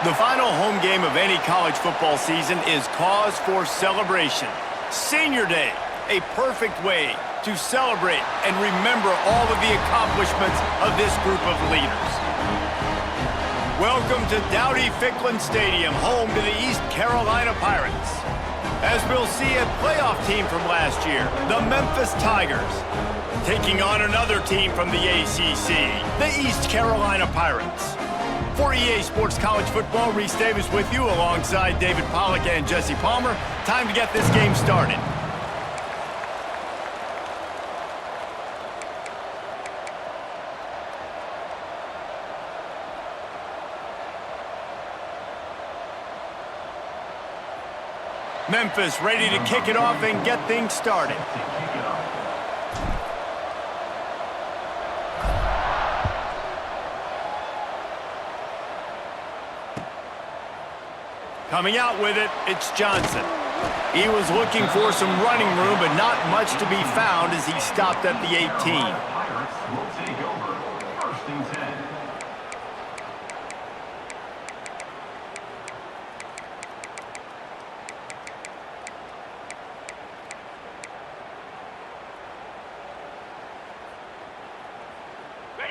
The final home game of any college football season is cause for celebration. Senior Day, a perfect way to celebrate and remember all of the accomplishments of this group of leaders. Welcome to Dowdy-Ficklin Stadium, home to the East Carolina Pirates. As we'll see, a playoff team from last year, the Memphis Tigers, taking on another team from the ACC, the East Carolina Pirates. For EA Sports College Football, Reese Davis with you alongside David Pollack and Jesse Palmer. Time to get this game started. Memphis ready to kick it off and get things started. Coming out with it, it's Johnson. He was looking for some running room, but not much to be found as he stopped at the 18.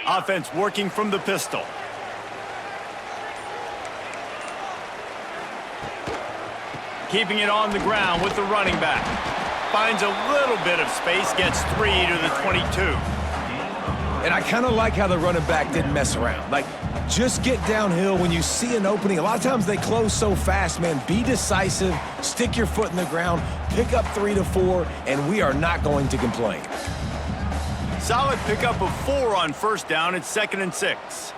Offense working from the pistol. Keeping it on the ground with the running back. Finds a little bit of space, gets 3 to the 22. And I kind of like how the running back didn't mess around. Like, just get downhill when you see an opening. A lot of times they close so fast, man. Be decisive, stick your foot in the ground, pick up 3 to 4, and we are not going to complain. Solid pickup of 4 on first down. It's 2nd and 6.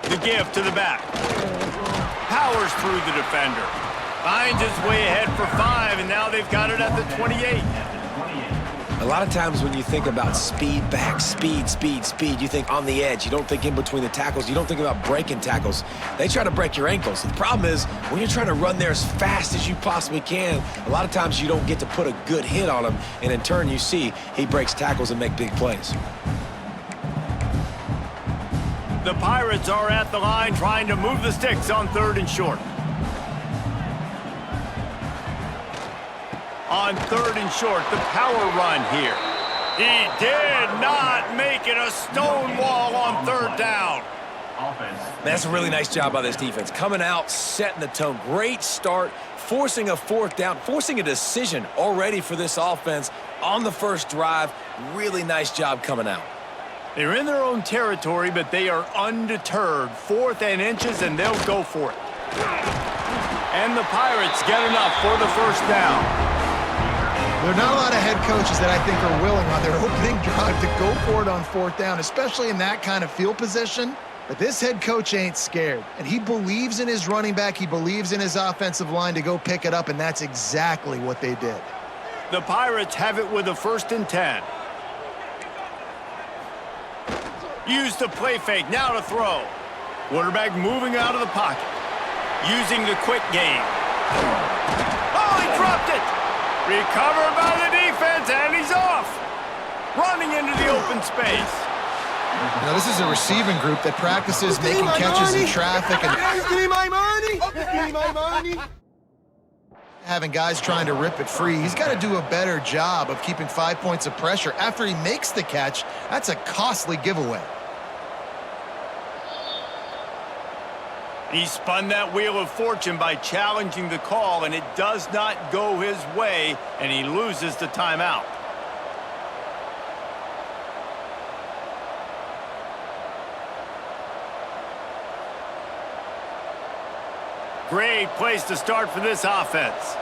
The give to the back. Powers through the defender. Finds his way ahead for 5, and now they've got it at the 28. A lot of times when you think about speed back, speed, you think on the edge. You don't think in between the tackles. You don't think about breaking tackles. They try to break your ankles. The problem is when you're trying to run there as fast as you possibly can, a lot of times you don't get to put a good hit on him, and in turn you see he breaks tackles and make big plays. The Pirates are at the line trying to move the sticks on 3rd and short. On 3rd and short, the power run here. He did not make it a stone wall on 3rd down. That's a really nice job by this defense. Coming out, setting the tone. Great start, forcing a 4th down, forcing a decision already for this offense on the first drive. Really nice job coming out. They're in their own territory, but they are undeterred. 4th and inches, and they'll go for it. And the Pirates get enough for the first down. There are not a lot of head coaches that I think are willing on their opening drive to go for it on 4th down, especially in that kind of field position. But this head coach ain't scared, and he believes in his running back. He believes in his offensive line to go pick it up, and that's exactly what they did. The Pirates have it with a 1st and 10. Use the play fake, now to throw. Quarterback moving out of the pocket. Using the quick game. Oh, he dropped it! Recovered by the defense, and he's off. Running into the open space. Now, this is a receiving group that practices making catches in traffic and having guys trying to rip it free. He's got to do a better job of keeping 5 points of pressure after he makes the catch. That's a costly giveaway. He spun that wheel of fortune by challenging the call, and it does not go his way, and he loses the timeout. Great place to start for this offense.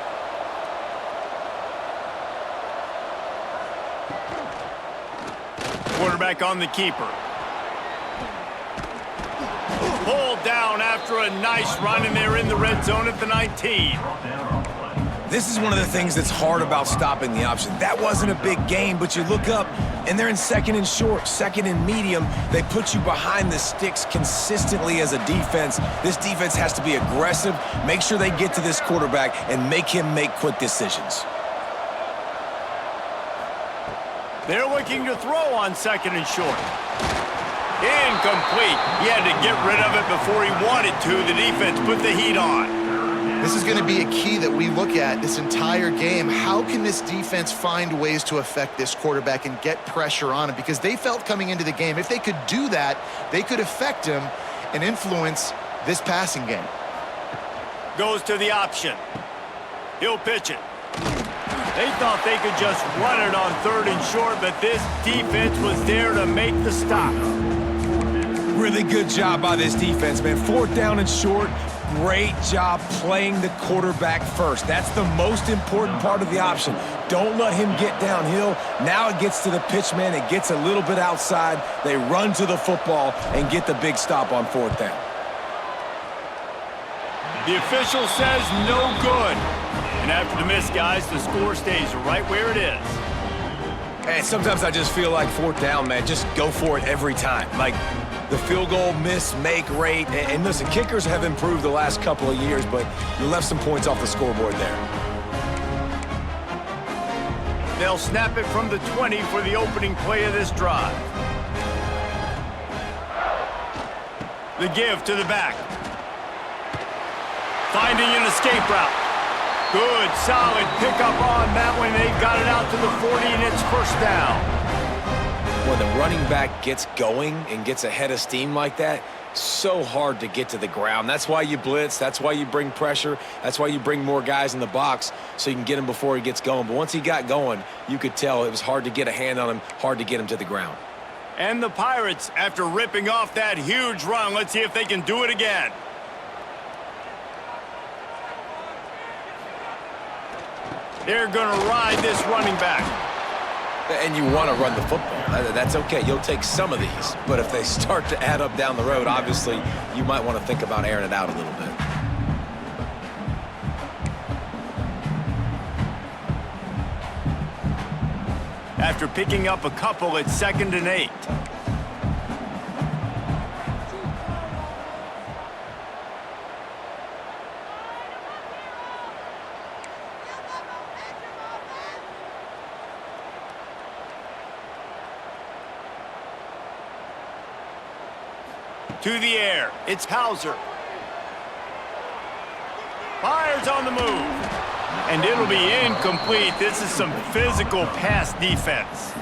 Quarterback on the keeper. Pulled down after a nice run, and they're in the red zone at the 19. This is one of the things that's hard about stopping the option. That wasn't a big gain, but you look up, and they're in second and short, second and medium. They put you behind the sticks consistently as a defense. This defense has to be aggressive, make sure they get to this quarterback, and make him make quick decisions. They're looking to throw on second and short. Incomplete. He had to get rid of it before he wanted to. The defense put the heat on. This is going to be a key that we look at this entire game. How can this defense find ways to affect this quarterback and get pressure on him? Because they felt coming into the game, if they could do that, they could affect him and influence this passing game. Goes to the option. He'll pitch it. They thought they could just run it on third and short, but this defense was there to make the stop. Really good job by this defense, man. Fourth down and short. Great job playing the quarterback first. That's the most important part of the option. Don't let him get downhill. Now it gets to the pitch man. It gets a little bit outside. They run to the football and get the big stop on fourth down. The official says no good. And after the miss, guys, the score stays right where it is. And sometimes I just feel like fourth down, man, just go for it every time. Like the field goal miss, make rate. And listen, kickers have improved the last couple of years, but you left some points off the scoreboard there. They'll snap it from the 20 for the opening play of this drive. The give to the back. Finding an escape route. Good, solid pickup on that one. They've got it out to the 40, and it's first down. When the running back gets going and gets ahead of steam like that, so hard to get to the ground. That's why you blitz. That's why you bring pressure. That's why you bring more guys in the box so you can get him before he gets going. But once he got going, you could tell it was hard to get a hand on him, hard to get him to the ground. And the Pirates, after ripping off that huge run, let's see if they can do it again. They're going to ride this running back. And you want to run the football. That's okay. You'll take some of these. But if they start to add up down the road, obviously, you might want to think about airing it out a little bit. After picking up a couple, it's 2nd and 8. To the air, it's Hauser. Fires on the move. And it'll be incomplete. This is some physical pass defense.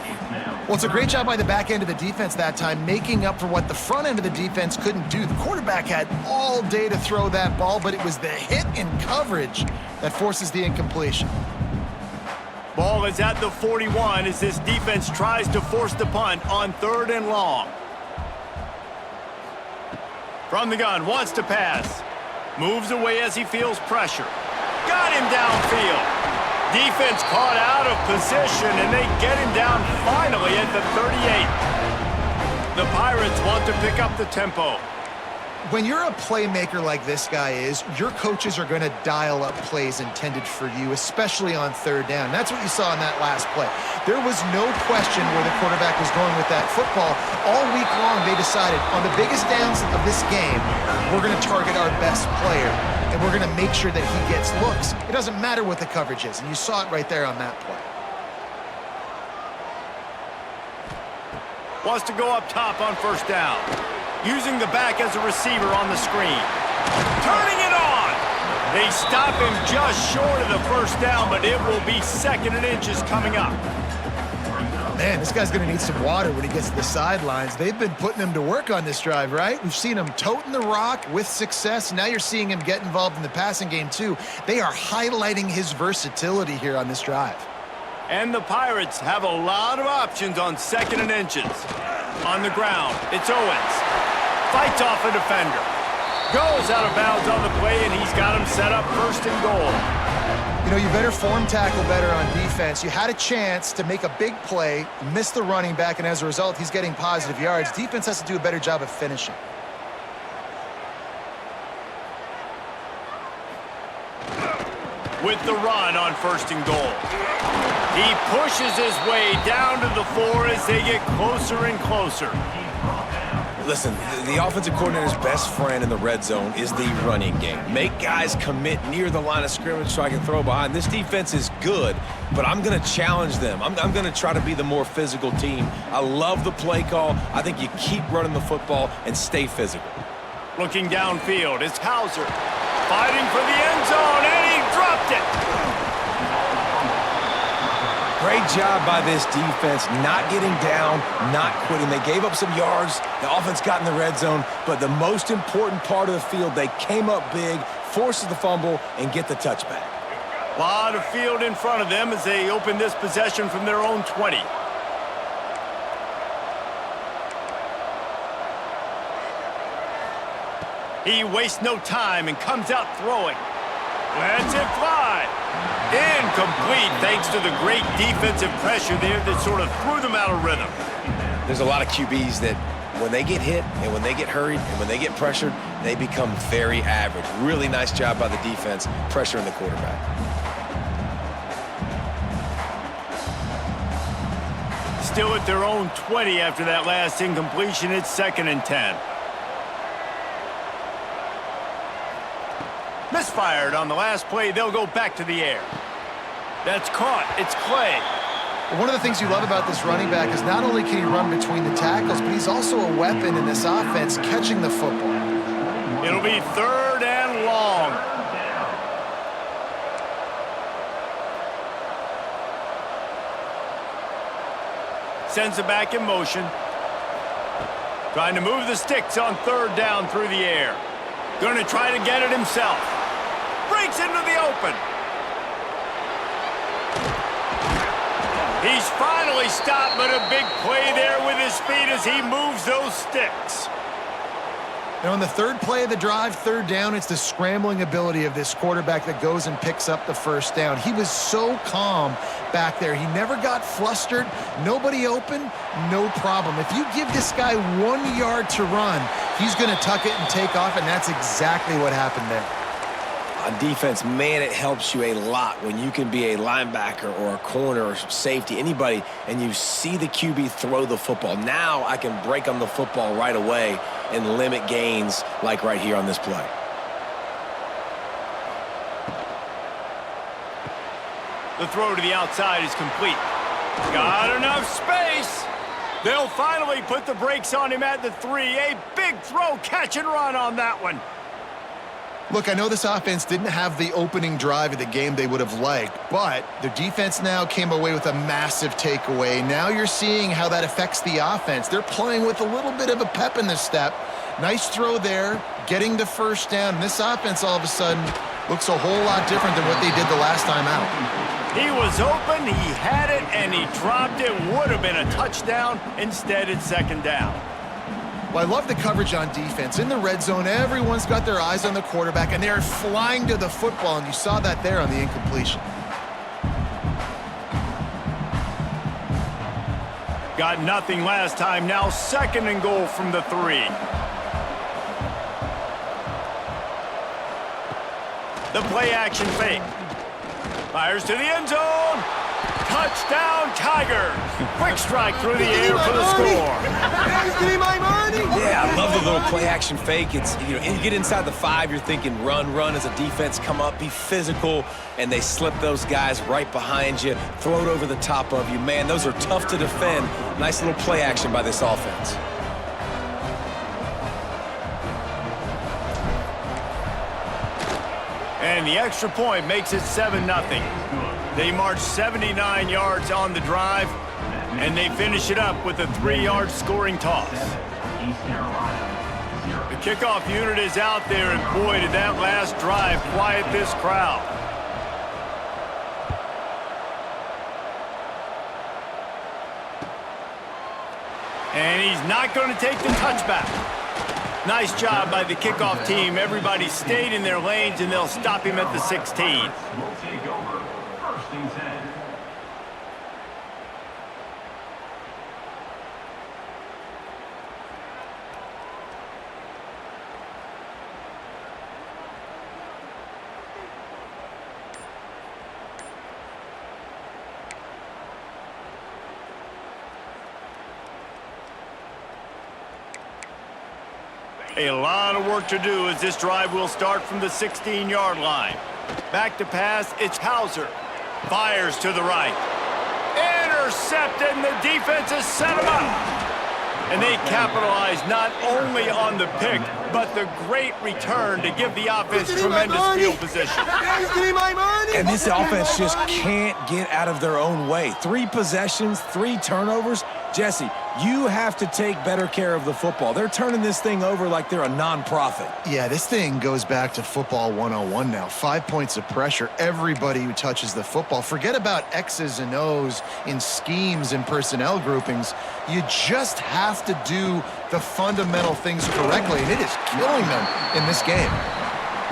Well, it's a great job by the back end of the defense that time, making up for what the front end of the defense couldn't do. The quarterback had all day to throw that ball, but it was the hit and coverage that forces the incompletion. Ball is at the 41 as this defense tries to force the punt on 3rd and long. From the gun, wants to pass. Moves away as he feels pressure. Got him downfield. Defense caught out of position, and they get him down finally at the 38. The Pirates want to pick up the tempo. When you're a playmaker like this guy is, your coaches are going to dial up plays intended for you, especially on 3rd down. That's what you saw in that last play. There was no question where the quarterback was going with that football. All week long, they decided on the biggest downs of this game, we're going to target our best player, and we're going to make sure that he gets looks. It doesn't matter what the coverage is, and you saw it right there on that play. Wants to go up top on 1st down. Using the back as a receiver on the screen. Turning it on! They stop him just short of the 1st down, but it will be 2nd and inches coming up. Man, this guy's going to need some water when he gets to the sidelines. They've been putting him to work on this drive, right? We've seen him toting the rock with success. Now you're seeing him get involved in the passing game, too. They are highlighting his versatility here on this drive. And the Pirates have a lot of options on 2nd and inches. On the ground, it's Owens. Fights off a defender. Goes out of bounds on the play, and he's got him set up 1st and goal. You know, you better form tackle better on defense. You had a chance to make a big play, miss the running back, and as a result, he's getting positive yards. Defense has to do a better job of finishing. with the run on 1st and goal. He pushes his way down to the floor as they get closer and closer. Listen, the offensive coordinator's best friend in the red zone is the running game. Make guys commit near the line of scrimmage so I can throw behind. This defense is good, but I'm going to challenge them. I'm going to try to be the more physical team. I love the play call. I think you keep running the football and stay physical. Looking downfield, it's Hauser fighting for the end zone, and he dropped it. Great job by this defense, not getting down, not quitting. They gave up some yards. The offense got in the red zone, but the most important part of the field, they came up big, forces the fumble, and get the touchback. A lot of field in front of them as they open this possession from their own 20. He wastes no time and comes out throwing. Lets it fly. Incomplete thanks to the great defensive pressure there that sort of threw them out of rhythm. There's a lot of QBs that when they get hit and when they get hurried and when they get pressured, they become very average. Really nice job by the defense pressuring the quarterback. Still at their own 20 after that last incompletion. It's 2nd and 10. Misfired on the last play. They'll go back to the air. That's caught. It's Clay. One of the things you love about this running back is not only can he run between the tackles, but he's also a weapon in this offense catching the football. It'll be 3rd and long. Sends it back in motion. Trying to move the sticks on 3rd down through the air. Going to try to get it himself. Breaks into the open. He's finally stopped, but a big play there with his feet as he moves those sticks. Now, on the 3rd play of the drive, 3rd down, it's the scrambling ability of this quarterback that goes and picks up the 1st down. He was so calm back there. He never got flustered. Nobody open, no problem. If you give this guy 1 yard to run, he's going to tuck it and take off, and that's exactly what happened there. On defense, man, it helps you a lot when you can be a linebacker or a corner or safety, anybody, and you see the QB throw the football. Now I can break on the football right away and limit gains like right here on this play. The throw to the outside is complete. Got enough space. They'll finally put the brakes on him at the 3. A big throw, catch and run on that one. Look, I know this offense didn't have the opening drive of the game they would have liked, but their defense now came away with a massive takeaway. Now you're seeing how that affects the offense. They're playing with a little bit of a pep in their step. Nice throw there, getting the 1st down. And this offense all of a sudden looks a whole lot different than what they did the last time out. He was open, he had it, and he dropped it. Would have been a touchdown. Instead, it's 2nd down. Well, I love the coverage on defense. In the red zone, everyone's got their eyes on the quarterback, and they're flying to the football, and you saw that there on the incompletion. Got nothing last time. Now 2nd and goal from the 3. The play action fake. Fires to the end zone. Touchdown, Tigers. Quick strike through the air for the score. Yeah, I love the little play-action fake. It's, you get inside the 5, you're thinking run, run as a defense, come up, be physical, and they slip those guys right behind you, throw it over the top of you. Man, those are tough to defend. Nice little play action by this offense. And the extra point makes it 7-0. They march 79 yards on the drive, and they finish it up with a 3-yard scoring toss. The kickoff unit is out there, and boy, did that last drive quiet this crowd. And he's not going to take the touchback. Nice job by the kickoff team. Everybody stayed in their lanes, and they'll stop him at the 16. A lot of work to do as this drive will start from the 16-yard line. Back to pass, it's Hauser. Fires to the right. Intercepted, and the defense has set him up. And they capitalize not only on the pick, but the great return to give the offense tremendous field position. And this offense just can't get out of their own way. 3 possessions, 3 turnovers. Jesse, you have to take better care of the football. They're turning this thing over like they're a non-profit. Yeah, this thing goes back to football 101 now. 5 points of pressure. Everybody who touches the football. Forget about X's and O's in schemes and personnel groupings. You just have to do the fundamental things correctly, and it is killing them in this game.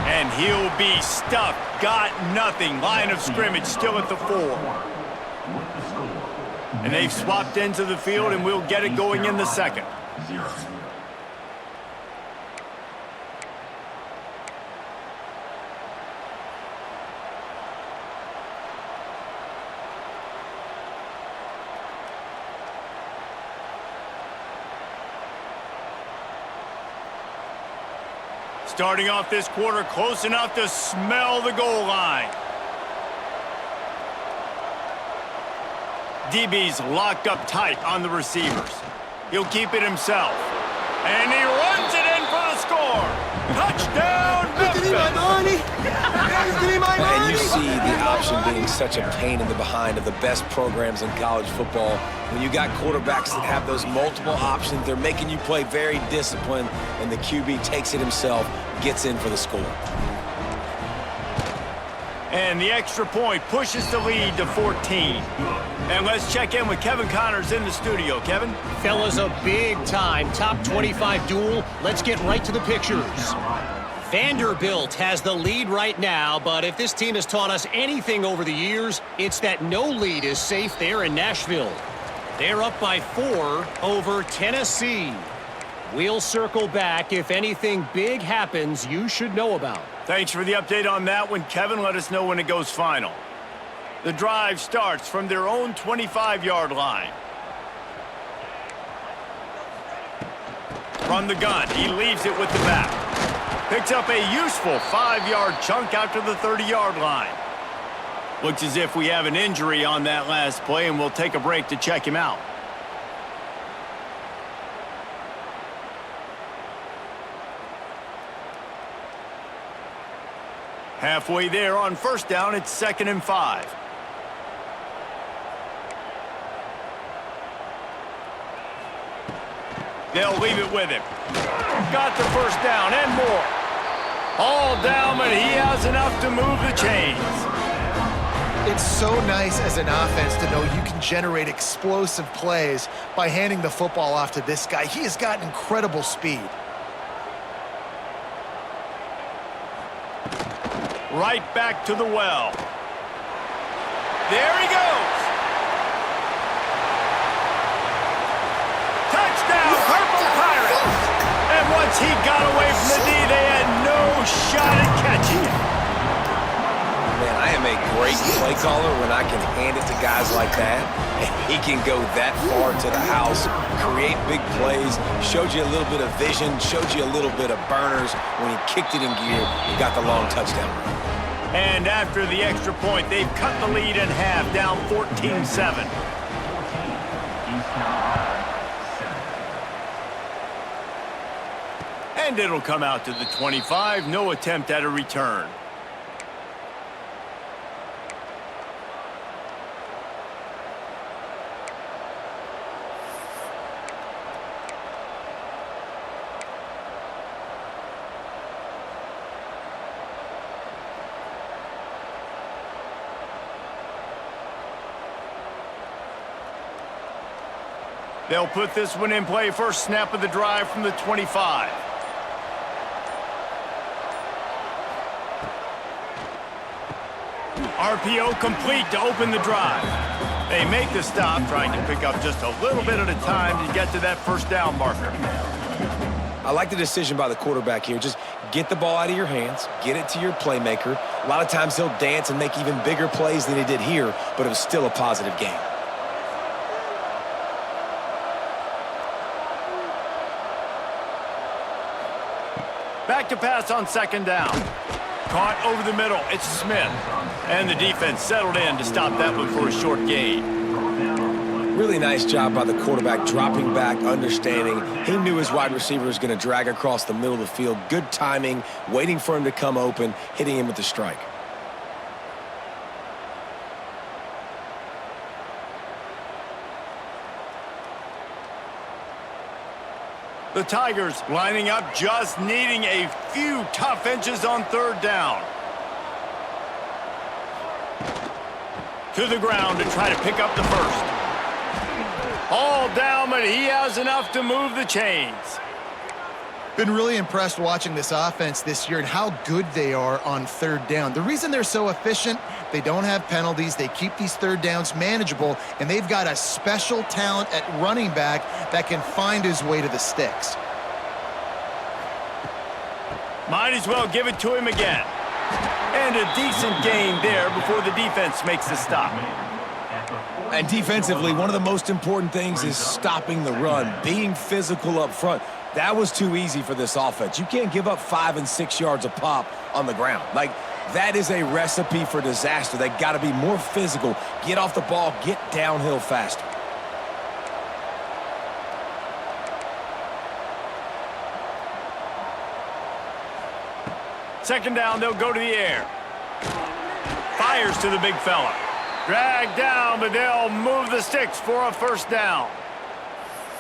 And he'll be stuffed. Got nothing. Line of scrimmage still at the 4. And they've swapped into the field, and we'll get it going in the second. Starting off this quarter close enough to smell the goal line. DB's locked up tight on the receivers. He'll keep it himself. And he runs it in for the score. Touchdown, Memphis! And you see the option being such a pain in the behind of the best programs in college football. When you got quarterbacks that have those multiple options, they're making you play very disciplined, and the QB takes it himself, gets in for the score. And the extra point pushes the lead to 14. And let's check in with Kevin Connors in the studio. Kevin? Fellas, a big-time top 25 duel. Let's get right to the pictures. Vanderbilt has the lead right now, but if this team has taught us anything over the years, it's that no lead is safe there in Nashville. They're up by 4 over Tennessee. We'll circle back if anything big happens you should know about. Thanks for the update on that one, Kevin. Let us know when it goes final. The drive starts from their own 25-yard line. From the gun, he leaves it with the back. Picks up a useful 5-yard chunk out to the 30-yard line. Looks as if we have an injury on that last play, and we'll take a break to check him out. Halfway there on first down, it's 2nd and 5. They'll leave it with him. Got the first down and more. All down, but he has enough to move the chains. It's so nice as an offense to know you can generate explosive plays by handing the football off to this guy. He has got incredible speed. Right back to the well. There he goes. Touchdown, Purple Pirates. And once he got away from the D, they had no shot at catching it. Man, I am a great play caller when I can hand it to guys like that. And he can go that far to the house, create big plays, showed you a little bit of vision, showed you a little bit of burners. When he kicked it in gear, he got the long touchdown. And after the extra point, they've cut the lead in half, down 14-7. And it'll come out to the 25. No attempt at a return. They'll put this one in play. First snap of the drive from the 25. RPO complete to open the drive. They make the stop, trying to pick up just a little bit at a time to get to that first down marker. I like the decision by the quarterback here. Just get the ball out of your hands, get it to your playmaker. A lot of times he'll dance and make even bigger plays than he did here, but it was still a positive game. to pass on second down. Caught over the middle. It's Smith. And the defense settled in to stop that one for a short gain. Really nice job by the quarterback, dropping back, understanding. He knew his wide receiver was going to drag across the middle of the field. Good timing, waiting for him to come open, hitting him with the strike. The Tigers lining up, just needing a few tough inches on third down. To the ground to try to pick up the first. All down, but he has enough to move the chains. Been really impressed watching this offense this year and how good they are on third down. The reason they're so efficient, they don't have penalties, they keep these third downs manageable, and they've got a special talent at running back that can find his way to the sticks. Might as well give it to him again. And a decent gain there before the defense makes the stop. And defensively, one of the most important things is stopping the run, being physical up front. That was too easy for this offense. You can't give up 5 and 6 yards a pop on the ground. Like, that is a recipe for disaster. They got to be more physical, get off the ball, get downhill faster. Second down, they'll go to the air. Fires to the big fella. Dragged down, but they'll move the sticks for a first down.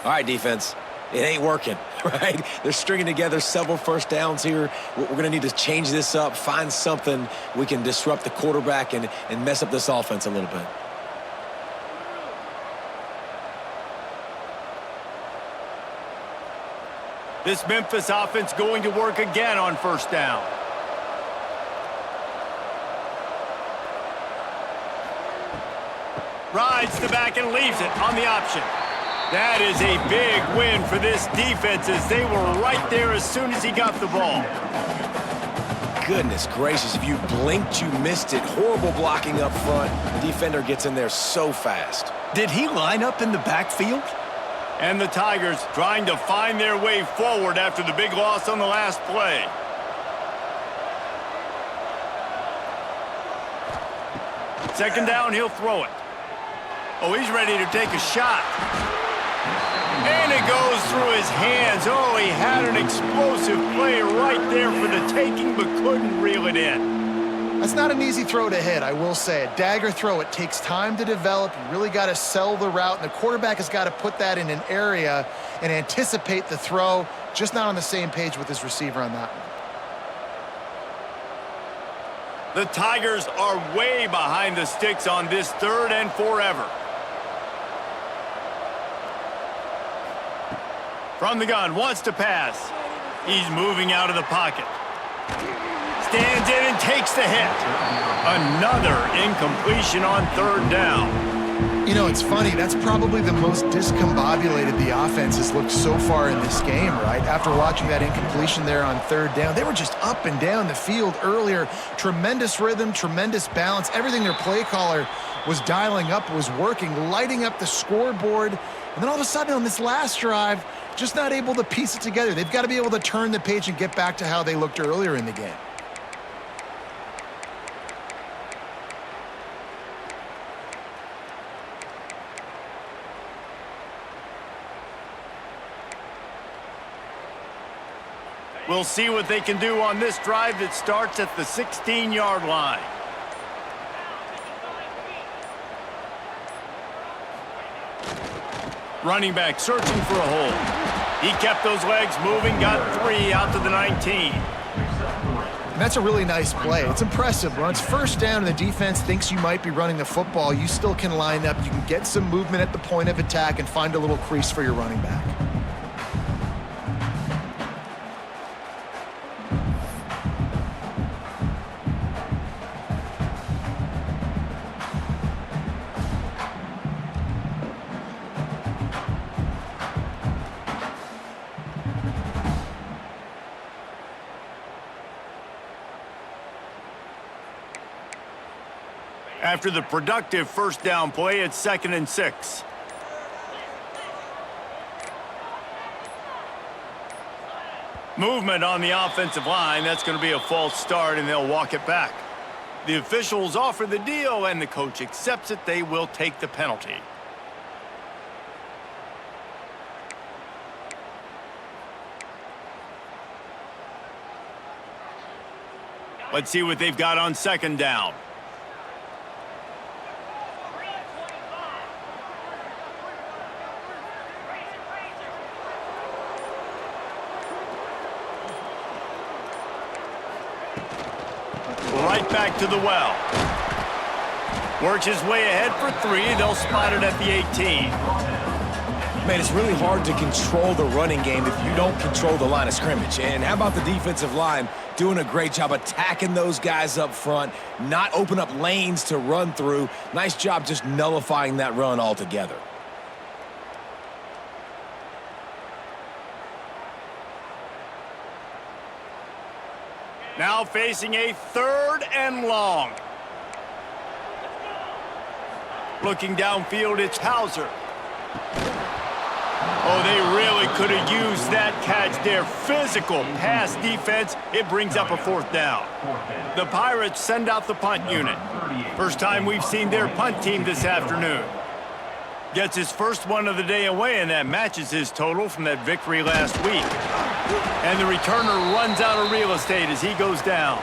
All right, defense. It ain't working, right? They're stringing together several first downs here. We're going to need to change this up, find something we can disrupt the quarterback and mess up this offense a little bit. This Memphis offense going to work again on first down. Rides the back and leaves it on the option. That is a big win for this defense as they were right there as soon as he got the ball. Goodness gracious, if you blinked, you missed it. Horrible blocking up front. The defender gets in there so fast. Did he line up in the backfield? And the Tigers trying to find their way forward after the big loss on the last play. Second down, he'll throw it. Oh, he's ready to take a shot. And it goes through his hands. Oh, he had an explosive play right there for the taking, but couldn't reel it in. That's not an easy throw to hit, I will say. A dagger throw, it takes time to develop. You really got to sell the route, and the quarterback has got to put that in an area and anticipate the throw. Just not on the same page with his receiver on that one. The Tigers are way behind the sticks on this third and forever. From the gun, wants to pass. He's moving out of the pocket. Stands in and takes the hit. Another incompletion on third down. You know, it's funny. That's probably the most discombobulated the offense has looked so far in this game, right? After watching that incompletion there on third down, they were just up and down the field earlier. Tremendous rhythm, tremendous balance. Everything their play caller was dialing up was working, lighting up the scoreboard. And then all of a sudden on this last drive, just not able to piece it together. They've got to be able to turn the page and get back to how they looked earlier in the game. We'll see what they can do on this drive that starts at the 16-yard line. Running back searching for a hole. He kept those legs moving, got 3 out to the 19. And that's a really nice play. It's impressive. When it's first down and the defense thinks you might be running the football, you still can line up. You can get some movement at the point of attack and find a little crease for your running back. After the productive first down play, it's 2nd and 6. Movement on the offensive line. That's going to be a false start, and they'll walk it back. The officials offer the deal, and the coach accepts it. They will take the penalty. Let's see what they've got on second down. Right back to the well. Works his way ahead for 3. They'll spot it at the 18. Man, it's really hard to control the running game if you don't control the line of scrimmage. And how about the defensive line doing a great job attacking those guys up front, not open up lanes to run through. Nice job just nullifying that run altogether. Now facing a 3rd and long. Looking downfield, it's Hauser. Oh, they really could have used that catch there. Physical pass defense. It brings up a 4th down. The Pirates send out the punt unit. First time we've seen their punt team this afternoon. Gets his first one of the day away, and that matches his total from that victory last week. And the returner runs out of real estate as he goes down.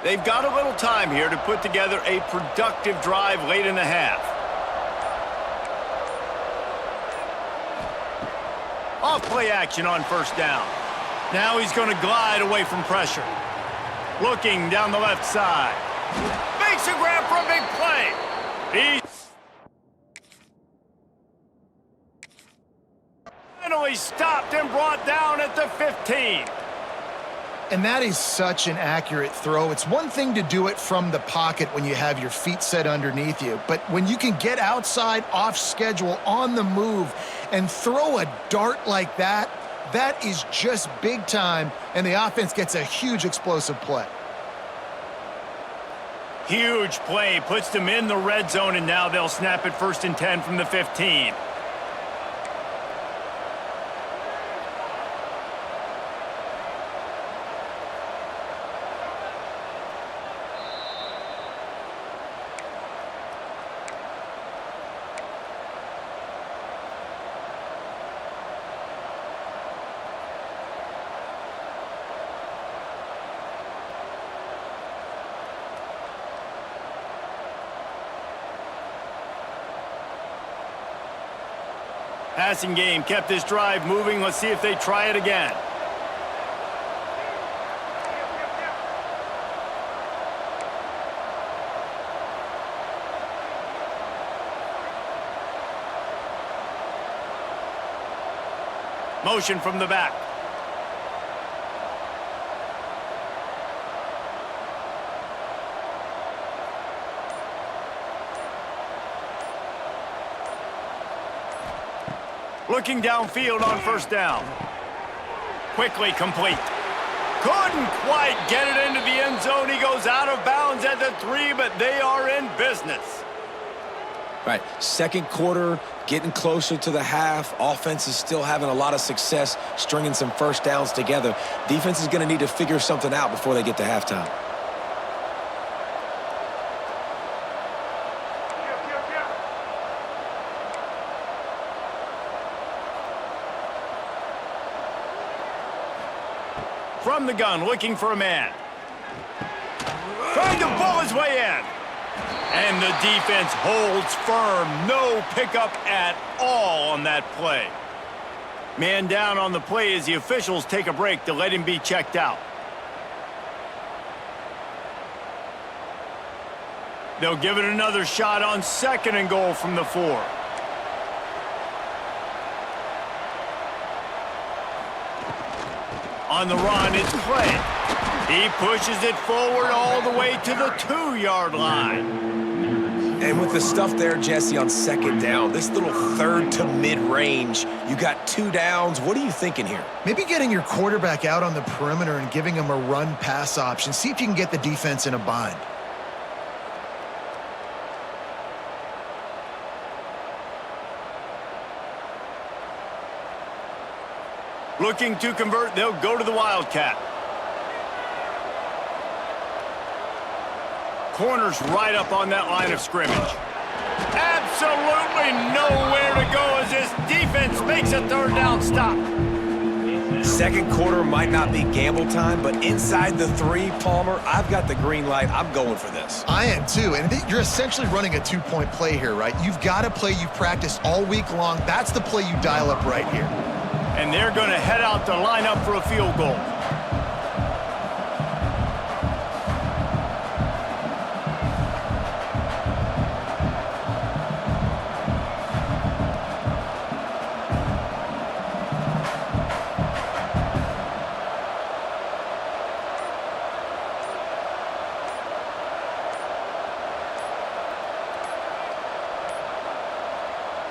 They've got a little time here to put together a productive drive late in the half. Off-play action on first down. Now he's going to glide away from pressure. Looking down the left side. Makes a grab for a big play. He's finally stopped and brought down at the 15. And that is such an accurate throw. It's one thing to do it from the pocket when you have your feet set underneath you, but when you can get outside, off schedule, on the move, and throw a dart like that, that is just big time, and the offense gets a huge explosive play. Huge play, puts them in the red zone, and now they'll snap it 1st and 10 from the 15. Passing game kept this drive moving. Let's see if they try it again. Motion from the back. Looking downfield on first down. Quickly complete. Couldn't quite get it into the end zone. He goes out of bounds at the 3, but they are in business. Right, second quarter, getting closer to the half. Offense is still having a lot of success stringing some first downs together. Defense is going to need to figure something out before they get to halftime. From the gun, looking for a man. Trying to pull his way in. And the defense holds firm. No pickup at all on that play. Man down on the play as the officials take a break to let him be checked out. They'll give it another shot on 2nd and goal from the 4. On the run, it's Clay. He pushes it forward all the way to the 2-yard line. And with the stuff there, Jesse, on second down, this little third to mid-range, you got 2 downs. What are you thinking here? Maybe getting your quarterback out on the perimeter and giving him a run-pass option. See if you can get the defense in a bind. Looking to convert, they'll go to the Wildcat. Corners right up on that line of scrimmage. Absolutely nowhere to go as this defense makes a third down stop. Second quarter might not be gamble time, but inside the 3, Palmer, I've got the green light. I'm going for this. I am too, and you're essentially running a 2-point play here, right? You've got a play you've practiced all week long. That's the play you dial up right here. And they're going to head out to line up for a field goal.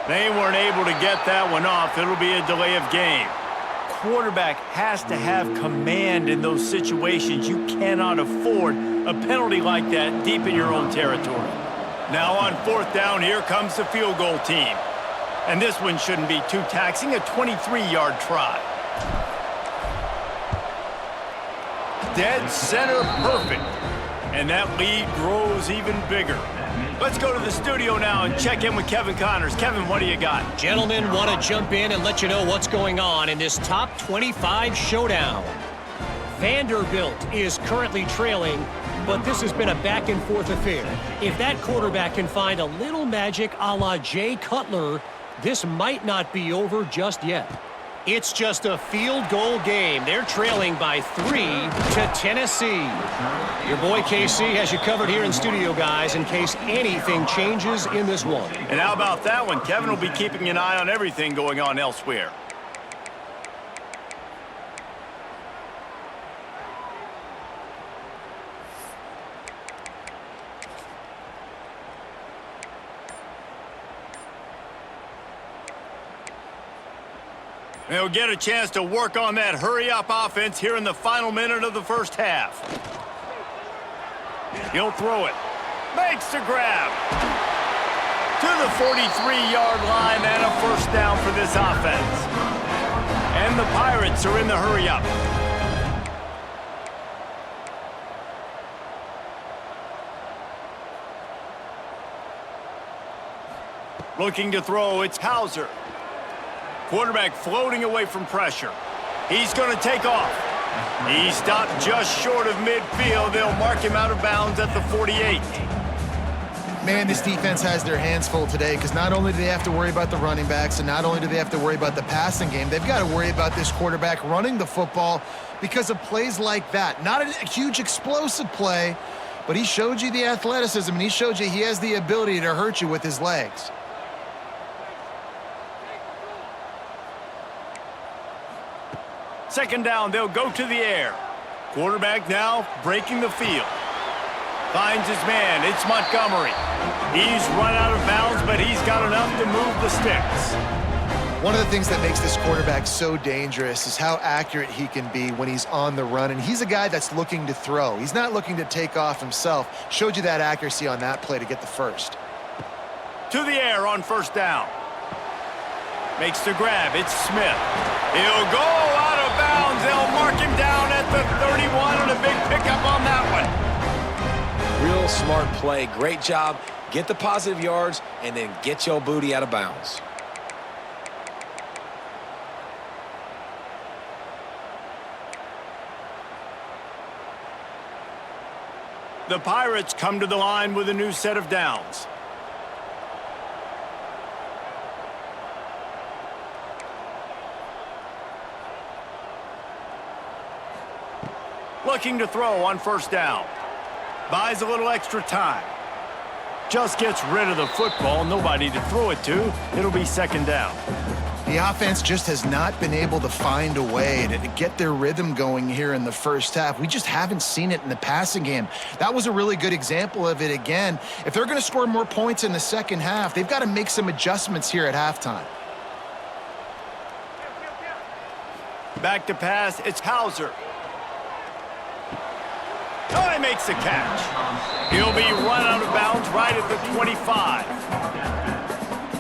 They weren't able to get that one off. It'll be a delay of game. Quarterback has to have command in those situations. You cannot afford a penalty like that deep in your own territory. Now on 4th down, here comes the field goal team. And this one shouldn't be too taxing, a 23-yard try. Dead center perfect. And that lead grows even bigger. Let's go to the studio now and check in with Kevin Connors. Kevin, what do you got? Gentlemen, want to jump in and let you know what's going on in this top 25 showdown. Vanderbilt is currently trailing, but this has been a back-and-forth affair. If that quarterback can find a little magic a la Jay Cutler, this might not be over just yet. It's just a field goal game. They're trailing by 3 to Tennessee. Your boy KC has you covered here in studio, guys, in case anything changes in this one. And how about that one? Kevin will be keeping an eye on everything going on elsewhere. They'll get a chance to work on that hurry-up offense here in the final minute of the first half. He'll throw it. Makes the grab. To the 43-yard line and a first down for this offense. And the Pirates are in the hurry-up. Looking to throw, it's Hauser. Quarterback floating away from pressure. He's going to take off. He stopped just short of midfield. They'll mark him out of bounds at the 48. Man, this defense has their hands full today because not only do they have to worry about the running backs and not only do they have to worry about the passing game, they've got to worry about this quarterback running the football because of plays like that. Not a huge explosive play, but he showed you the athleticism and he showed you he has the ability to hurt you with his legs. Second down, they'll go to the air. Quarterback now breaking the field. Finds his man, it's Montgomery. He's run out of bounds, but he's got enough to move the sticks. One of the things that makes this quarterback so dangerous is how accurate he can be when he's on the run, and he's a guy that's looking to throw. He's not looking to take off himself. Showed you that accuracy on that play to get the first. To the air on first down. Makes the grab, it's Smith. He'll go out of bounds. They'll mark him down at the 31 and a big pickup on that one. Real smart play. Great job. Get the positive yards and then get your booty out of bounds. The Pirates come to the line with a new set of downs. Looking to throw on first down. Buys a little extra time. Just gets rid of the football. Nobody to throw it to. It'll be second down. The offense just has not been able to find a way to get their rhythm going here in the first half. We just haven't seen it in the passing game. That was a really good example of it again. If they're going to score more points in the second half, they've got to make some adjustments here at halftime. Back to pass, it's Hauser. Oh, he makes the catch. He'll be run out of bounds right at the 25.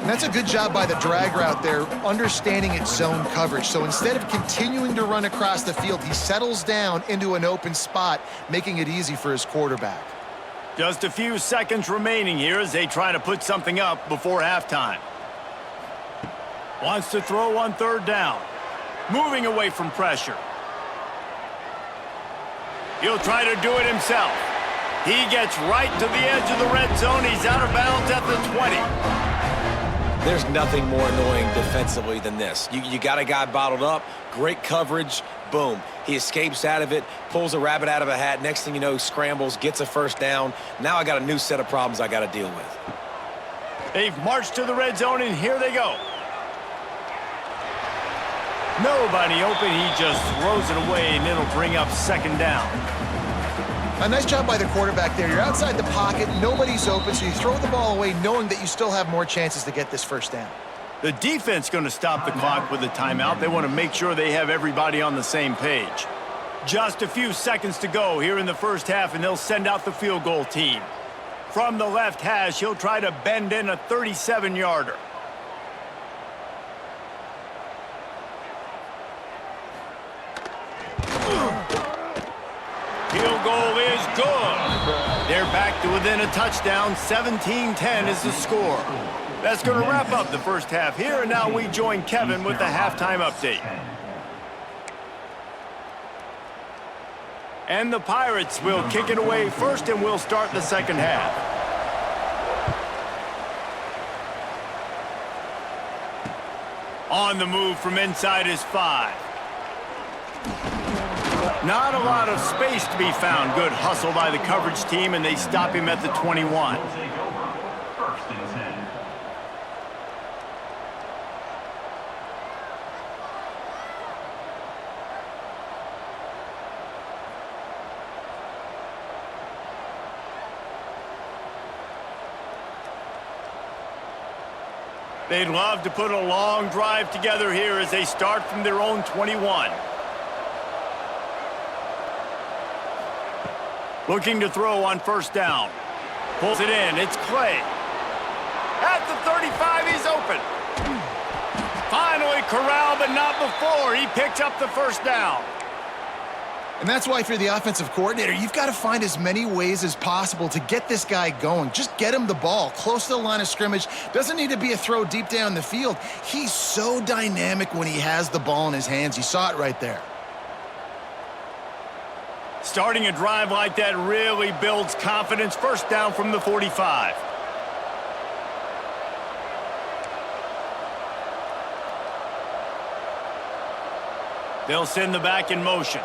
And that's a good job by the drag route there, understanding its zone coverage. So instead of continuing to run across the field, he settles down into an open spot, making it easy for his quarterback. Just a few seconds remaining here as they try to put something up before halftime. Wants to throw on third down. Moving away from pressure. He'll try to do it himself. He gets right to the edge of the red zone. He's out of bounds at the 20. There's nothing more annoying defensively than this. You got a guy bottled up, great coverage, boom. He escapes out of it, pulls a rabbit out of a hat. Next thing you know, scrambles, gets a first down. Now I got a new set of problems I got to deal with. They've marched to the red zone, and here they go. Nobody open. He just throws it away, and it'll bring up second down. A nice job by the quarterback there. You're outside the pocket, nobody's open, so you throw the ball away knowing that you still have more chances to get this first down. The defense going to stop the clock with a timeout. They want to make sure they have everybody on the same page. Just a few seconds to go here in the first half, and they'll send out the field goal team. From the left hash, he'll try to bend in a 37-yarder. Field goal is good. They're back to within a touchdown. 17-10 is the score. That's going to wrap up the first half here, and now we join Kevin with the halftime update. And the Pirates will kick it away first, and we'll start the second half. On the move from inside is 5. Not a lot of space to be found. Good hustle by the coverage team, and they stop him at the 21. They'd love to put a long drive together here as they start from their own 21. Looking to throw on first down. Pulls it in. It's Clay. At the 35, he's open. Finally corralled, but not before. He picks up the first down. And that's why if you're the offensive coordinator, you've got to find as many ways as possible to get this guy going. Just get him the ball close to the line of scrimmage. Doesn't need to be a throw deep down the field. He's so dynamic when he has the ball in his hands. You saw it right there. Starting a drive like that really builds confidence. First down from the 45. They'll send the back in motion.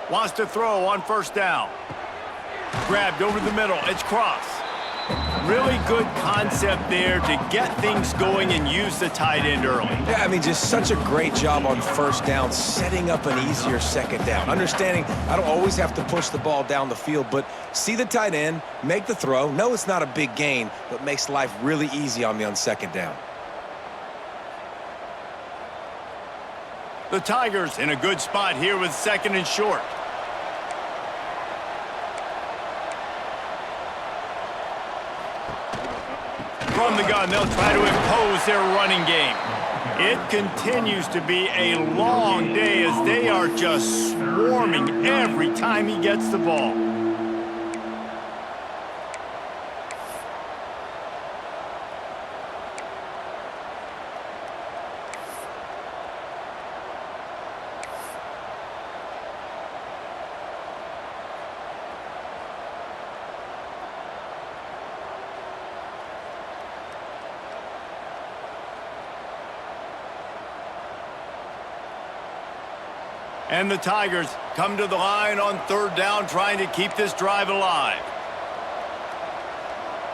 Wants to throw on first down. Grabbed over the middle. It's Cross. Really good concept there to get things going and use the tight end early. Yeah, I mean, just such a great job on first down, setting up an easier second down. Understanding I don't always have to push the ball down the field, but see the tight end, make the throw. No, it's not a big gain, but makes life really easy on me on second down. The Tigers in a good spot here with second and short. From the gun, they'll try to impose their running game. It continues to be a long day as they are just swarming every time he gets the ball. And the Tigers come to the line on third down, trying to keep this drive alive.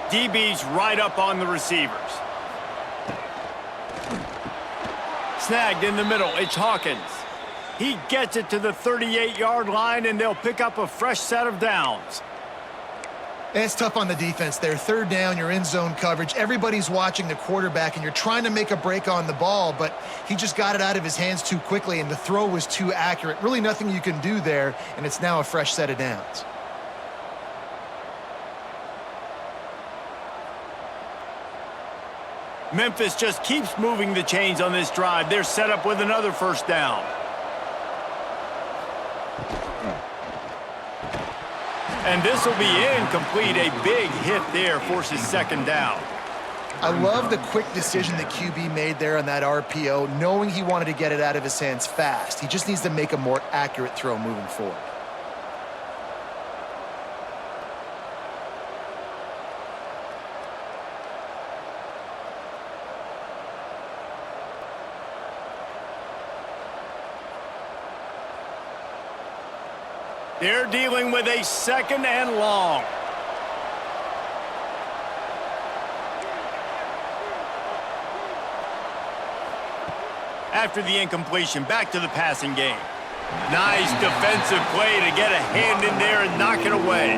DB's right up on the receivers. Snagged in the middle, it's Hawkins. He gets it to the 38-yard line, and they'll pick up a fresh set of downs. It's tough on the defense there. Third down, you're in zone coverage. Everybody's watching the quarterback, and you're trying to make a break on the ball, but he just got it out of his hands too quickly, and the throw was too accurate. Really nothing you can do there, and it's now a fresh set of downs. Memphis just keeps moving the chains on this drive. They're set up with another first down. And this will be incomplete. A big hit there forces second down. I love the quick decision that QB made there on that RPO, knowing he wanted to get it out of his hands fast. He just needs to make a more accurate throw moving forward. They're dealing with a second and long. After the incompletion, back to the passing game. Nice defensive play to get a hand in there and knock it away.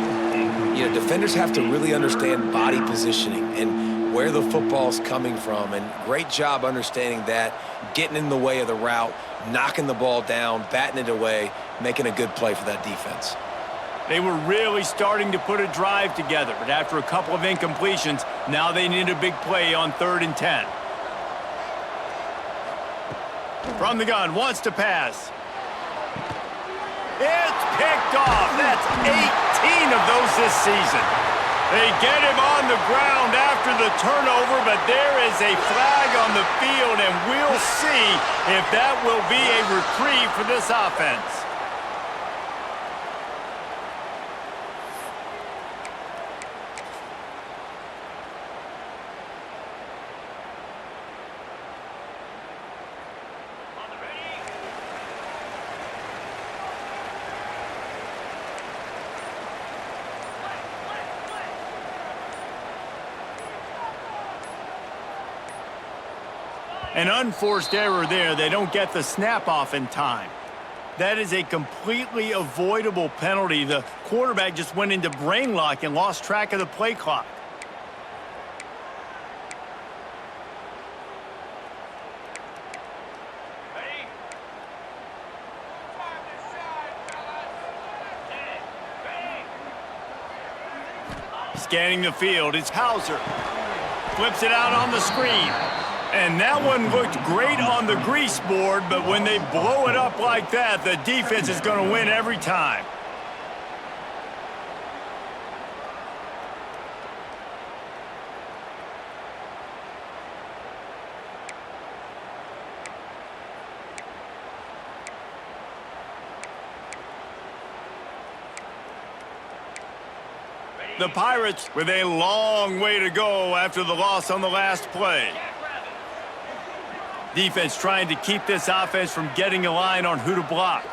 You know, defenders have to really understand body positioning and where the football's coming from, and great job understanding that, getting in the way of the route, knocking the ball down, batting it away, making a good play for that defense. They were really starting to put a drive together, but after a couple of incompletions, now they need a big play on 3rd and 10. From the gun, wants to pass. It's picked off. That's 18 of those this season. They get him on the ground after the turnover, but there is a flag on the field, and we'll see if that will be a reprieve for this offense. An unforced error there. They don't get the snap off in time. That is a completely avoidable penalty. The quarterback just went into brain lock and lost track of the play clock. Scanning the field, it's Hauser. Flips it out on the screen. And that one looked great on the grease board, but when they blow it up like that, the defense is going to win every time. The Pirates with a long way to go after the loss on the last play. Defense trying to keep this offense from getting a line on who to block.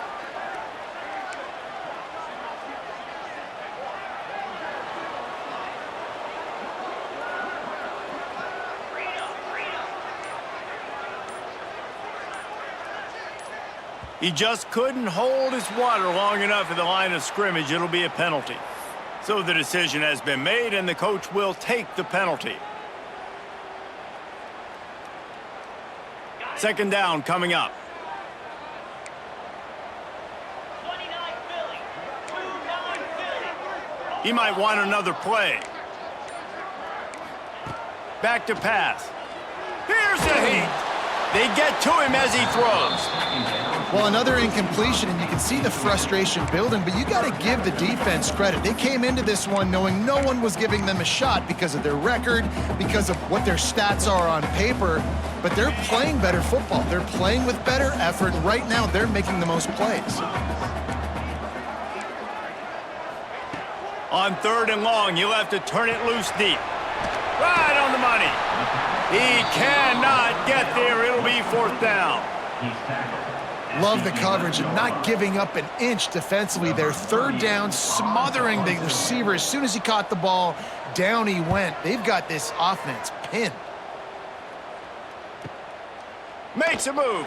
He just couldn't hold his water long enough at the line of scrimmage. It'll be a penalty. So the decision has been made, and the coach will take the penalty. Second down coming up. He might want another play. Back to pass. Here's the heat. They get to him as he throws. Well, another incompletion, and you can see the frustration building, but you got to give the defense credit. They came into this one knowing no one was giving them a shot because of their record, because of what their stats are on paper, but they're playing better football. They're playing with better effort. Right now, they're making the most plays. On 3rd and long, you'll have to turn it loose deep. Right on the money. He cannot get there. It'll be 4th down. Love the coverage and not giving up an inch defensively. Their third down, smothering the receiver. As soon as he caught the ball, down he went. They've got this offense pinned. Makes a move.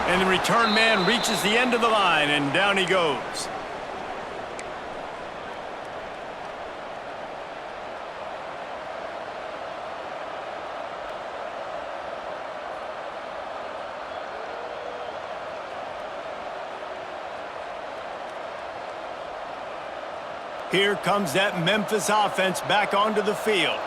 And the return man reaches the end of the line, and down he goes. Here comes that Memphis offense back onto the field.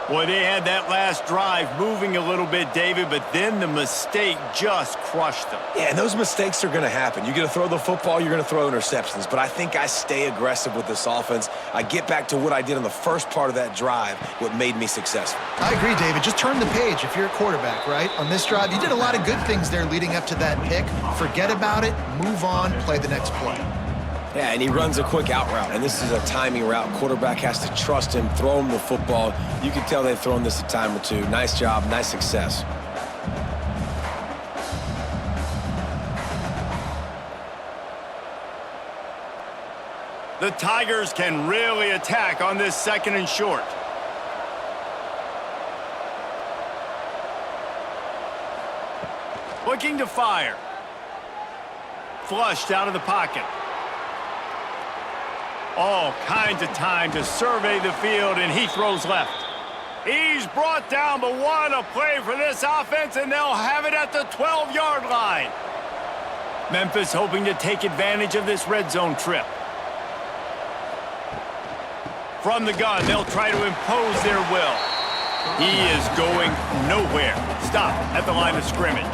Boy, they had that last drive moving a little bit, David, but then the mistake just crushed them. Yeah, and those mistakes are going to happen. You're going to throw the football, you're going to throw interceptions, but I think I stay aggressive with this offense. I get back to what I did in the first part of that drive, what made me successful. I agree, David. Just turn the page if you're a quarterback, right? On this drive, you did a lot of good things there leading up to that pick. Forget about it, move on, play the next play. Yeah, and he runs a quick out route, and this is a timing route. Quarterback has to trust him, throw him the football. You can tell they've thrown this a time or two. Nice job, nice success. The Tigers can really attack on this 2nd and short. Looking to fire. Flushed out of the pocket. All kinds of time to survey the field, and he throws left. He's brought down, but what a play for this offense, and they'll have it at the 12-yard line. Memphis hoping to take advantage of this red zone trip. From the gun, they'll try to impose their will. He is going nowhere. Stop at the line of scrimmage.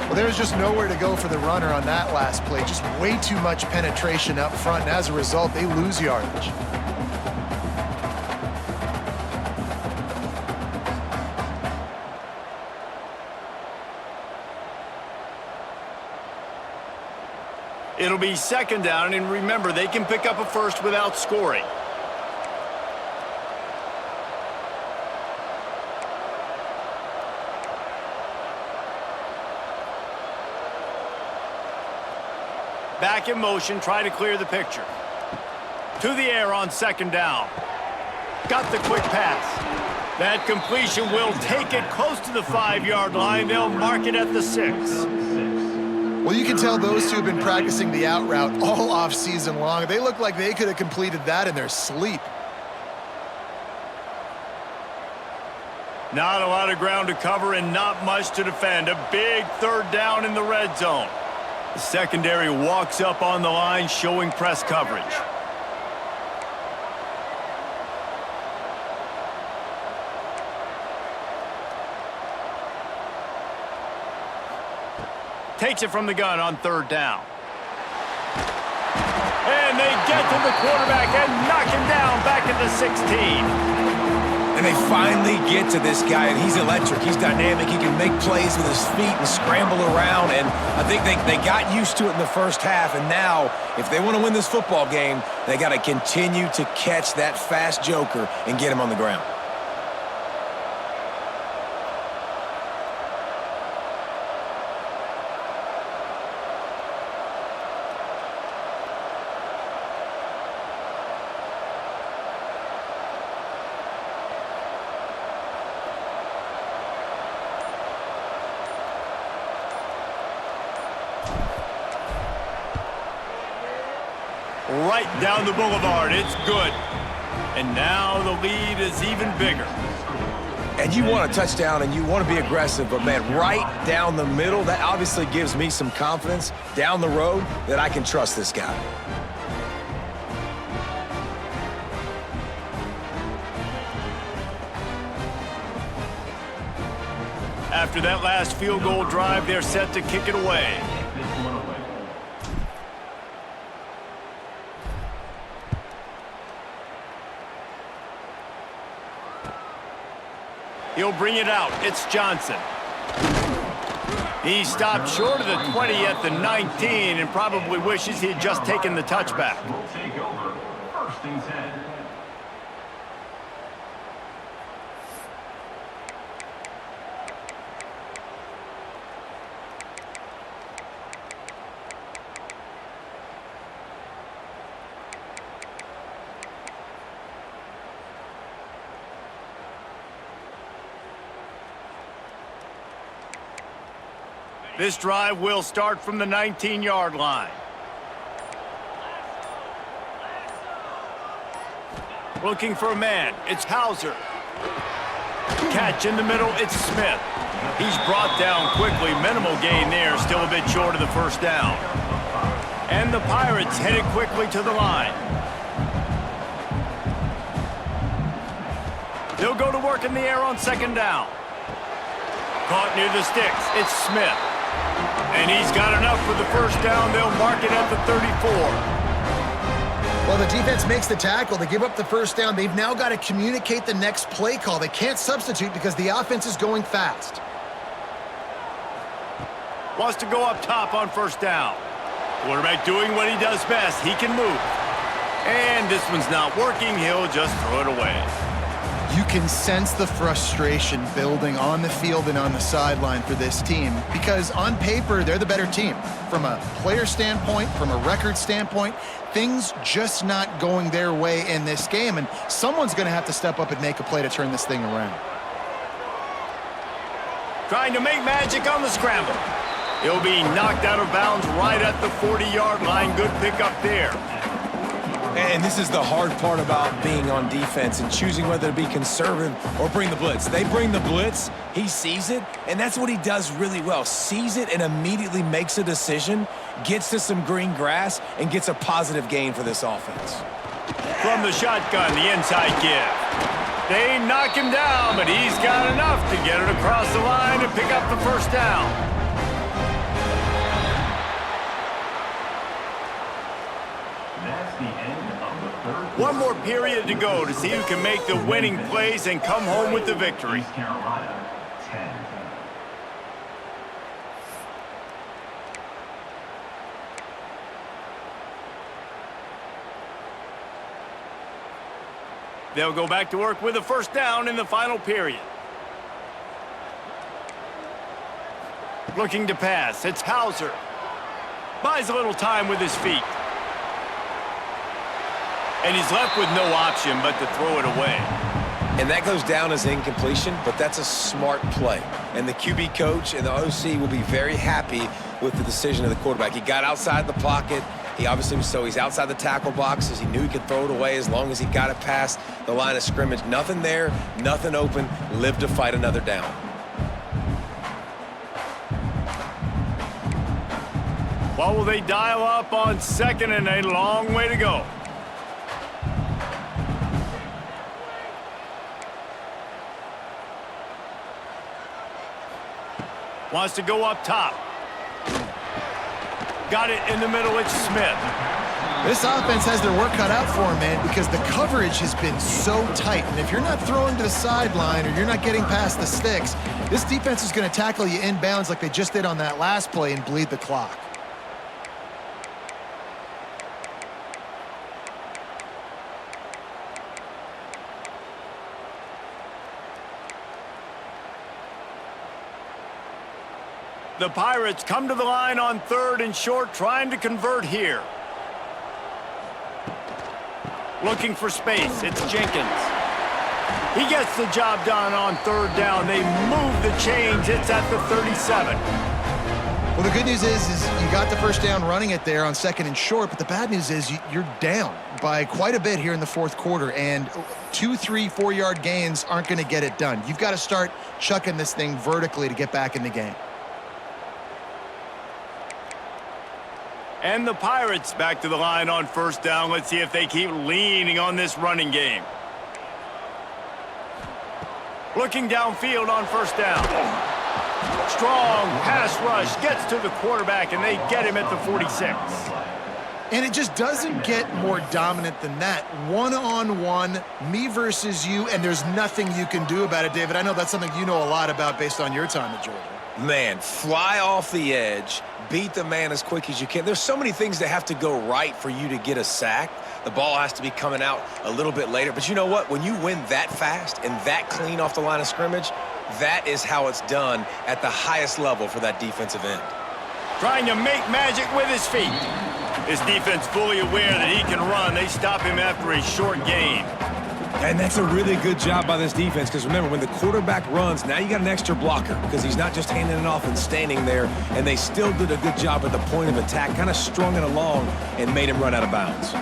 Well, there's just nowhere to go for the runner on that last play. Just way too much penetration up front, and as a result, they lose yardage. It'll be 2nd down, and remember, they can pick up a first without scoring. Back in motion, try to clear the picture. To the air on 2nd down. Got the quick pass. That completion will take it close to the 5-yard line. They'll mark it at the 6. Well, you can tell those two have been practicing the out route all off season long. They look like they could have completed that in their sleep. Not a lot of ground to cover and not much to defend. A big 3rd down in the red zone. The secondary walks up on the line, showing press coverage. Takes it from the gun on 3rd down. And they get to the quarterback and knock him down back at the 16. And they finally get to this guy, and he's electric. He's dynamic. He can make plays with his feet and scramble around, and I think they got used to it in the first half, and now, if they want to win this football game, they got to continue to catch that fast joker and get him on the ground. Right down the boulevard. It's good. And now the lead is even bigger. And you want a touchdown and you want to be aggressive, but man, right down the middle, that obviously gives me some confidence down the road that I can trust this guy. After that last field goal drive, they're set to kick it away. He'll bring it out. It's Johnson. He stopped short of the 20 at the 19 and probably wishes he had just taken the touchback. Will take over. 1st and 10. This drive will start from the 19-yard line. Looking for a man. It's Hauser. Catch in the middle. It's Smith. He's brought down quickly. Minimal gain there. Still a bit short of the first down. And the Pirates headed quickly to the line. They'll go to work in the air on second down. Caught near the sticks. It's Smith. And he's got enough for the first down. They'll mark it at the 34. Well, the defense makes the tackle. They give up the first down. They've now got to communicate the next play call. They can't substitute because the offense is going fast. Wants to go up top on first down. Quarterback doing what he does best. He can move. And this one's not working. He'll just throw it away. You can sense the frustration building on the field and on the sideline for this team because on paper, they're the better team. From a player standpoint, from a record standpoint, things just not going their way in this game, and someone's going to have to step up and make a play to turn this thing around. Trying to make magic on the scramble. He'll be knocked out of bounds right at the 40-yard line. Good pickup there. And this is the hard part about being on defense and choosing whether to be conservative or bring the blitz. They bring the blitz, he sees it, and that's what he does really well. Sees it and immediately makes a decision, gets to some green grass, and gets a positive gain for this offense. From the shotgun, the inside give. They knock him down, but he's got enough to get it across the line and pick up the first down. One more period to go to see who can make the winning plays and come home with the victory. East Carolina, 10. They'll go back to work with a first down in the final period. Looking to pass. It's Hauser. Buys a little time with his feet. And he's left with no option but to throw it away. And that goes down as incompletion, but that's a smart play. And the QB coach and the OC will be very happy with the decision of the quarterback. He got outside the pocket. He obviously was he's outside the tackle boxes. He knew he could throw it away as long as he got it past the line of scrimmage. Nothing there, nothing open. Live to fight another down. Well, will they dial up on second and a long way to go? Wants to go up top. Got it in the middle. It's Smith. This offense has their work cut out for them, man, because the coverage has been so tight. And if you're not throwing to the sideline or you're not getting past the sticks, this defense is going to tackle you inbounds like they just did on that last play and bleed the clock. The Pirates come to the line on third and short, trying to convert here. Looking for space. It's Jenkins. He gets the job done on third down. They move the chains. It's at the 37. Well, the good news is you got the first down running it there on second and short, but the bad news is you're down by quite a bit here in the fourth quarter, and 2, 3, 4-yard gains aren't going to get it done. You've got to start chucking this thing vertically to get back in the game. And the Pirates back to the line on first down. Let's see if they keep leaning on this running game. Looking downfield on first down. Strong pass rush gets to the quarterback, and they get him at the 46. And it just doesn't get more dominant than that. One-on-one, me versus you, and there's nothing you can do about it, David. I know that's something you know a lot about based on your time at Georgia. Man, fly off the edge, beat the man as quick as you can. There's so many things that have to go right for you to get a sack. The ball has to be coming out a little bit later. But you know what? When you win that fast and that clean off the line of scrimmage, that is how it's done at the highest level for that defensive end. Trying to make magic with his feet. His defense fully aware that he can run. They stop him after a short gain. And that's a really good job by this defense because remember, when the quarterback runs, now you got an extra blocker because he's not just handing it off and standing there, and they still did a good job at the point of attack, kind of strung it along and made him run out of bounds.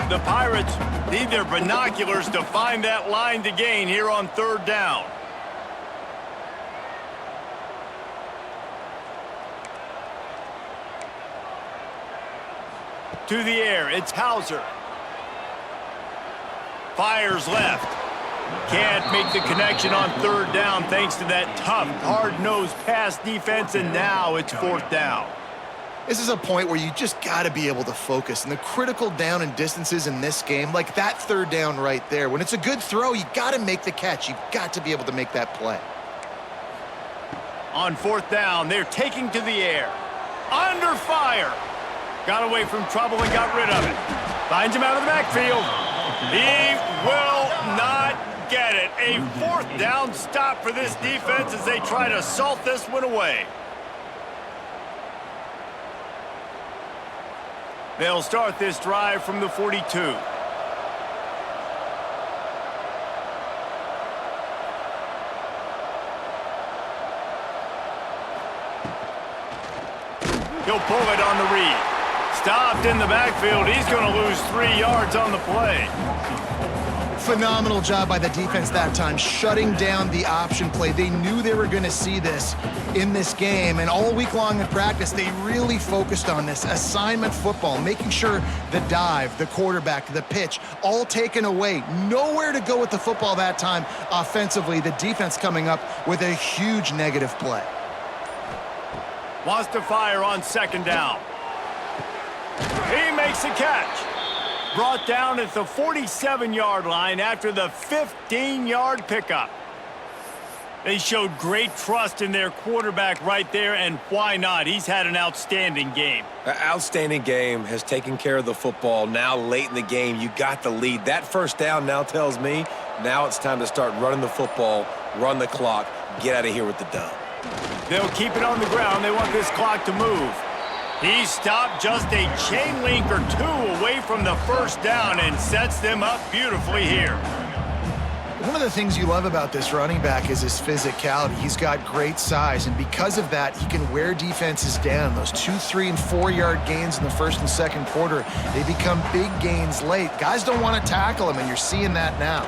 The Pirates need their binoculars to find that line to gain here on 3rd down. To the air, it's Hauser. Fires left. Can't make the connection on 3rd down thanks to that tough, hard-nosed pass defense, and now it's 4th down. This is a point where you just got to be able to focus. And the critical down and distances in this game, like that 3rd down right there, when it's a good throw, you got to make the catch. You've got to be able to make that play. On 4th down, they're taking to the air. Under fire. Got away from trouble and got rid of it. Finds him out of the backfield. He will not get it. A 4th down stop for this defense as they try to salt this one away. They'll start this drive from the 42. He'll pull it on the read. Stopped in the backfield. He's going to lose 3 yards on the play. Phenomenal job by the defense that time, shutting down the option play. They knew they were going to see this in this game, and all week long in practice, they really focused on this assignment football, making sure the dive, the quarterback, the pitch, all taken away. Nowhere to go with the football that time offensively. The defense coming up with a huge negative play. Wants to fire on 2nd down. He makes the catch. Brought down at the 47-yard line after the 15-yard pickup. They showed great trust in their quarterback right there, and why not? He's had an outstanding game. An outstanding game, has taken care of the football. Now late in the game, you got the lead. That 1st down now tells me now it's time to start running the football, run the clock, get out of here with the dub. They'll keep it on the ground. They want this clock to move. He stopped just a chain link or 2 away from the 1st down and sets them up beautifully here. One of the things you love about this running back is his physicality. He's got great size, and because of that, he can wear defenses down. Those 2, 3, and 4-yard gains in the 1st and 2nd quarter, they become big gains late. Guys don't want to tackle him, and you're seeing that now.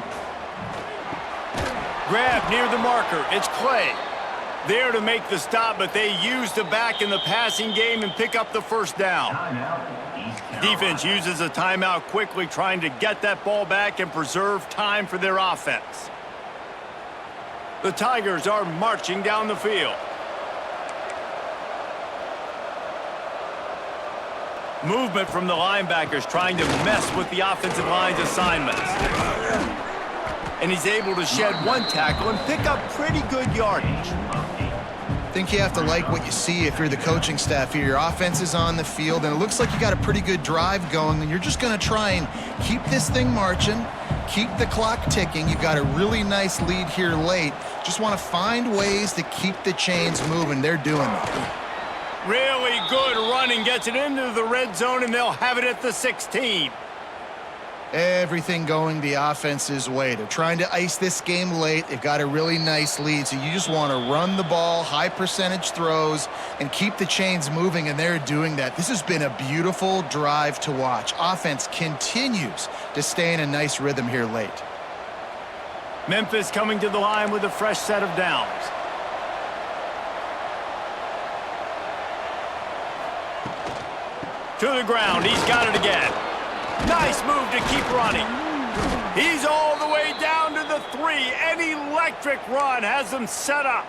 Grab near the marker. It's Clay. There to make the stop, but they use the back in the passing game and pick up the 1st down. Defense uses a timeout quickly, trying to get that ball back and preserve time for their offense. The Tigers are marching down the field. Movement from the linebackers trying to mess with the offensive line's assignments. And he's able to shed 1 tackle and pick up pretty good yardage. I think you have to like what you see if you're the coaching staff here. Your offense is on the field, and it looks like you got a pretty good drive going, and you're just going to try and keep this thing marching, keep the clock ticking. You've got a really nice lead here late. Just want to find ways to keep the chains moving. They're doing that. Really good running, gets it into the red zone, and they'll have it at the 16. Everything going the offense's way. They're trying to ice this game late. They've got a really nice lead, so you just want to run the ball, high percentage throws, and keep the chains moving, and they're doing that. This has been a beautiful drive to watch. Offense continues to stay in a nice rhythm here late. Memphis coming to the line with a fresh set of downs. To the ground, he's got it again. Nice move to keep running. He's all the way down to the 3. An electric run has him set up.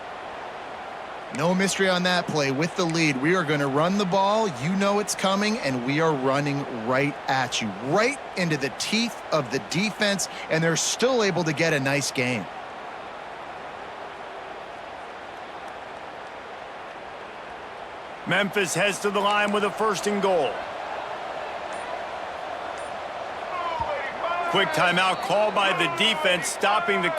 No mystery on that play. With the lead, we are going to run the ball. You know it's coming, and we are running right at you, right into the teeth of the defense, and they're still able to get a nice game. Memphis heads to the line with a 1st and goal. Quick timeout called by the defense, stopping the...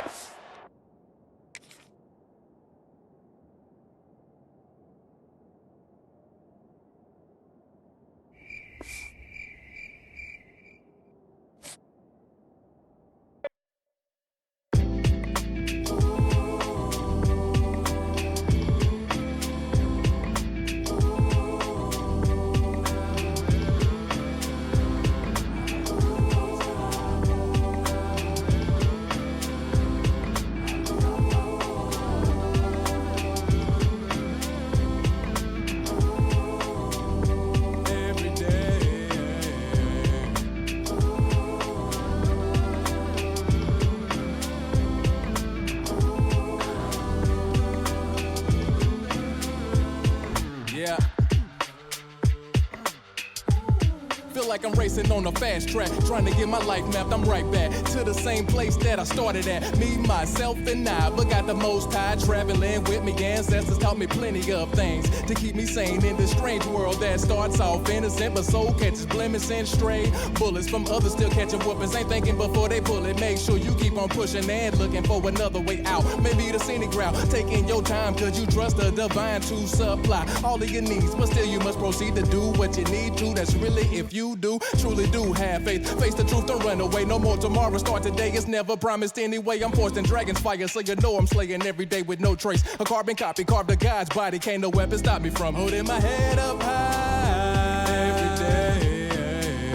like I'm racing on a fast track. Trying to get my life mapped, I'm right back to the same place that I started at. Me, myself, and I, but got the most high. Traveling with me, ancestors taught me plenty of things to keep me sane in this strange world that starts off innocent, but soul catches blemish and stray bullets from others still catching whoopings. Ain't thinking before they pull it. Make sure you keep on pushing and looking for another way out. Maybe the scenic route, taking your time, cause you trust the divine to supply all of your needs, but still you must proceed to do what you need to. That's really if you do, truly do have faith. Face the truth, don't run away. No more tomorrow, start today. It's never promised anyway. I'm forced in dragon's fire, so you know I'm slaying every day with no trace. A carbon copy, carved a God's body. Can't no weapon stop me from holding my head up high every day.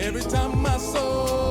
Every time my soul